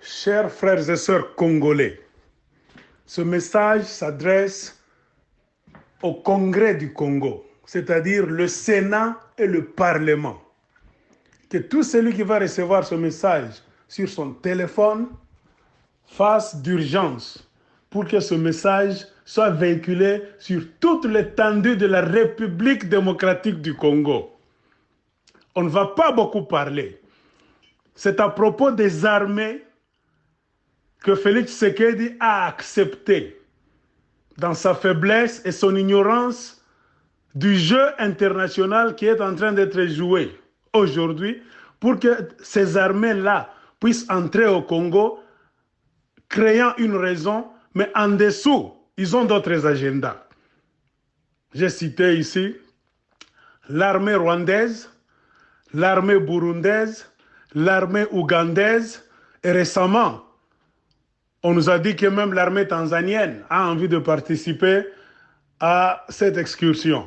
Chers frères et sœurs congolais, ce message s'adresse au Congrès du Congo, c'est-à-dire le Sénat et le Parlement. Que tout celui qui va recevoir ce message sur son téléphone fasse d'urgence pour que ce message soit véhiculé sur toute l'étendue de la République démocratique du Congo. On ne va pas beaucoup parler. C'est à propos des armées que Félix Tshisekedi a accepté, dans sa faiblesse et son ignorance du jeu international qui est en train d'être joué aujourd'hui, pour que ces armées-là puissent entrer au Congo, créant une raison, mais en dessous, ils ont d'autres agendas. J'ai cité ici l'armée rwandaise, l'armée burundaise, l'armée ougandaise, et récemment, on nous a dit que même l'armée tanzanienne a envie de participer à cette excursion.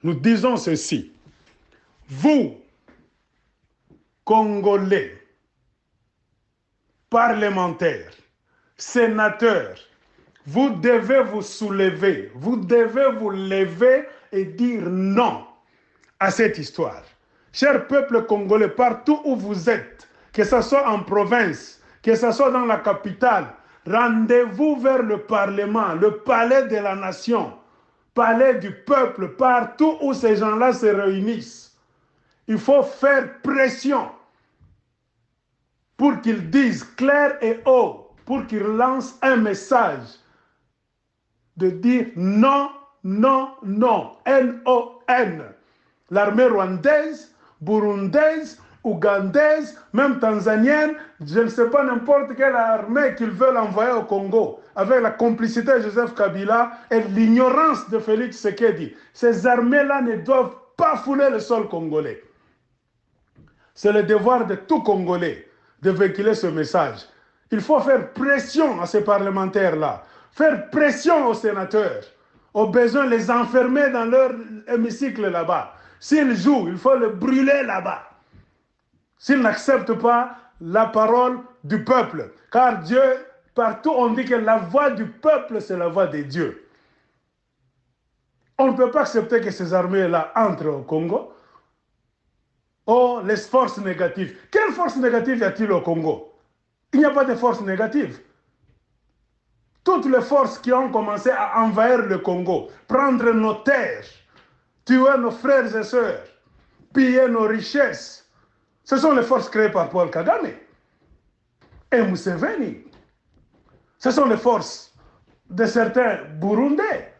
Nous disons ceci. Vous, Congolais, parlementaires, sénateurs, vous devez vous soulever, vous devez vous lever et dire non à cette histoire. Cher peuple congolais, partout où vous êtes, que ce soit en province, que ce soit dans la capitale, rendez-vous vers le Parlement, le palais de la nation, palais du peuple, partout où ces gens-là se réunissent. Il faut faire pression pour qu'ils disent clair et haut, pour qu'ils lancent un message de dire non, non, non, N-O-N. L'armée rwandaise, burundaise, ougandaise, même tanzanienne, je ne sais pas n'importe quelle armée qu'ils veulent envoyer au Congo, avec la complicité de Joseph Kabila et l'ignorance de Félix Tshisekedi. Ces armées-là ne doivent pas fouler le sol congolais. C'est le devoir de tout Congolais de véhiculer ce message. Il faut faire pression à ces parlementaires-là, faire pression aux sénateurs, au besoin les enfermer dans leur hémicycle là-bas. S'ils jouent, il faut les brûler là-bas. S'ils n'acceptent pas la parole du peuple. Car Dieu, partout on dit que la voix du peuple, c'est la voix de Dieu. On ne peut pas accepter que ces armées-là entrent au Congo. Oh, les forces négatives. Quelles forces négatives y a-t-il au Congo? Il n'y a pas de forces négatives. Toutes les forces qui ont commencé à envahir le Congo, prendre nos terres, tuer nos frères et sœurs, piller nos richesses, ce sont les forces créées par Paul Kagame et Museveni. Ce sont les forces de certains Burundais.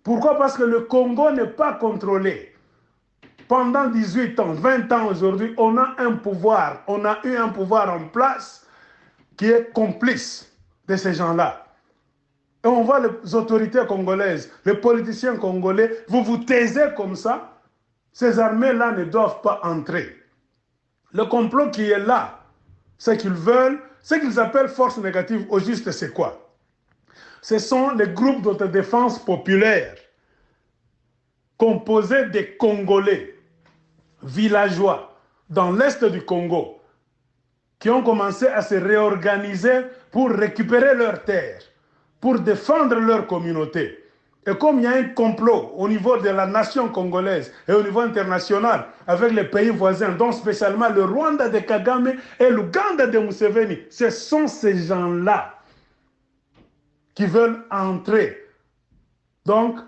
Pourquoi? Parce que le Congo n'est pas contrôlé. Pendant 18 ans, 20 ans aujourd'hui, on a un pouvoir, on a eu un pouvoir en place qui est complice de ces gens-là. Et on voit les autorités congolaises, les politiciens congolais, vous vous taisez comme ça, ces armées-là ne doivent pas entrer. Le complot qui est là, ce qu'ils veulent, ce qu'ils appellent force négative, au juste c'est quoi? Ce sont les groupes d'autodéfense populaire, composés des Congolais, villageois, dans l'est du Congo, qui ont commencé à se réorganiser pour récupérer leurs terres, pour défendre leur communauté. Et comme il y a un complot au niveau de la nation congolaise et au niveau international avec les pays voisins, dont spécialement le Rwanda de Kagame et l'Ouganda de Museveni, ce sont ces gens-là qui veulent entrer. Donc,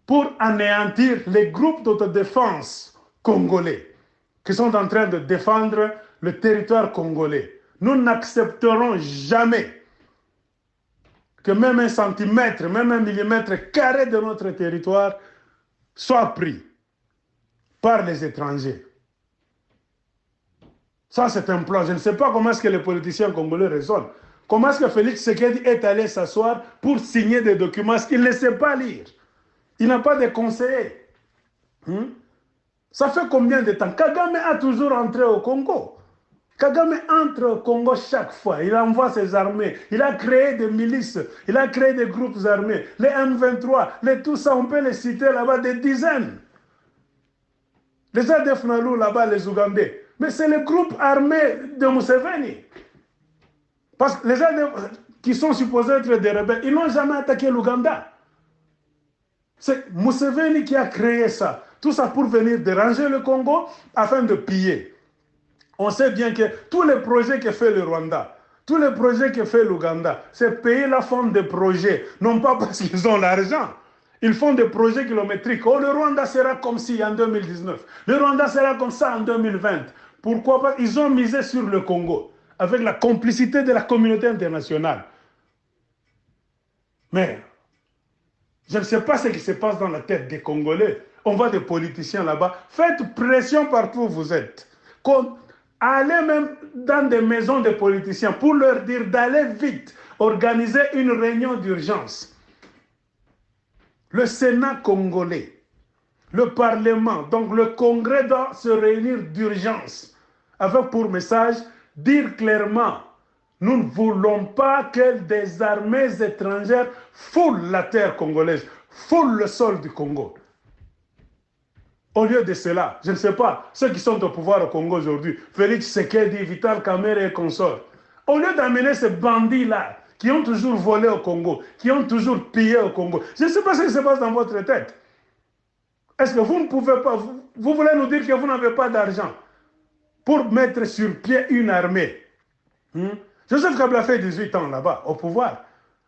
pour anéantir les groupes d'autodéfense congolais qui sont en train de défendre le territoire congolais. Nous n'accepterons jamais que même un centimètre, même un millimètre carré de notre territoire soit pris par les étrangers. Ça, c'est un plan. Je ne sais pas comment est-ce que les politiciens congolais raisonnent. Comment est-ce que Félix Tshisekedi est allé s'asseoir pour signer des documents qu'il ne sait pas lire? Il n'a pas de conseiller. Ça fait combien de temps? Kagame a toujours entré au Congo. Kagame entre au Congo chaque fois. Il envoie ses armées. Il a créé des milices. Il a créé des groupes armés. Les M23, les tout ça, on peut les citer là-bas des dizaines. Les ADF Nalu là-bas, les Ougandais. Mais c'est le groupe armé de Museveni. Parce que les gens qui sont supposés être des rebelles, ils n'ont jamais attaqué l'Ouganda. C'est Museveni qui a créé ça. Tout ça pour venir déranger le Congo afin de piller. On sait bien que tous les projets que fait le Rwanda, tous les projets que fait l'Ouganda, ces pays-là font des projets, non pas parce qu'ils ont l'argent. Ils font des projets kilométriques. Oh, le Rwanda sera comme ci en 2019. Le Rwanda sera comme ça en 2020. Pourquoi pas? Ils ont misé sur le Congo, avec la complicité de la communauté internationale. Mais je ne sais pas ce qui se passe dans la tête des Congolais. On voit des politiciens là-bas. Faites pression partout où vous êtes. Allez même dans des maisons de politiciens pour leur dire d'aller vite organiser une réunion d'urgence. Le Sénat congolais, le Parlement, donc le Congrès doit se réunir d'urgence avec pour message dire clairement: nous ne voulons pas que des armées étrangères foulent la terre congolaise, foulent le sol du Congo. Au lieu de cela, je ne sais pas, ceux qui sont au pouvoir au Congo aujourd'hui, Félix Tshisekedi, Vital Kamerhe et consorts, au lieu d'amener ces bandits-là, qui ont toujours volé au Congo, qui ont toujours pillé au Congo, je ne sais pas ce qui se passe dans votre tête. Est-ce que vous ne pouvez pas, vous voulez nous dire que vous n'avez pas d'argent pour mettre sur pied une armée? Joseph Kabila fait 18 ans là-bas, au pouvoir.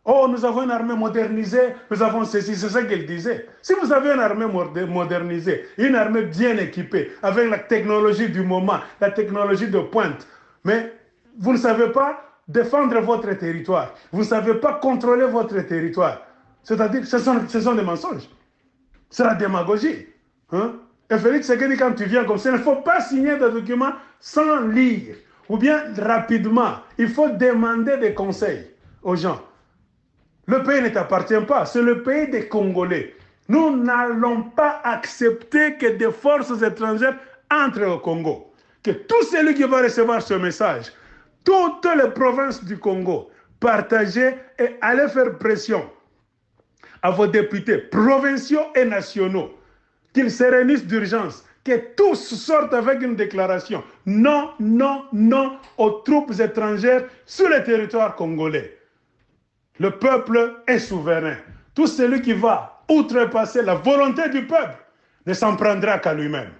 Oh, nous avons une armée modernisée, nous avons ceci, c'est ça qu'il disait. Si vous avez une armée modernisée, une armée bien équipée, avec la technologie du moment, la technologie de pointe, mais vous ne savez pas défendre votre territoire, vous ne savez pas contrôler votre territoire, c'est-à-dire ce sont des mensonges. C'est la démagogie. Et Félix Tshisekedi, quand tu viens comme ça, il ne faut pas signer des documents sans lire, ou bien rapidement. Il faut demander des conseils aux gens. Le pays ne t'appartient pas, c'est le pays des Congolais. Nous n'allons pas accepter que des forces étrangères entrent au Congo. Que tout celui qui va recevoir ce message, toutes les provinces du Congo, partagez et allez faire pression à vos députés provinciaux et nationaux, qu'ils se réunissent d'urgence, que tous sortent avec une déclaration. Non, non, non aux troupes étrangères sur le territoire congolais. Le peuple est souverain. Tout celui qui va outrepasser la volonté du peuple ne s'en prendra qu'à lui-même.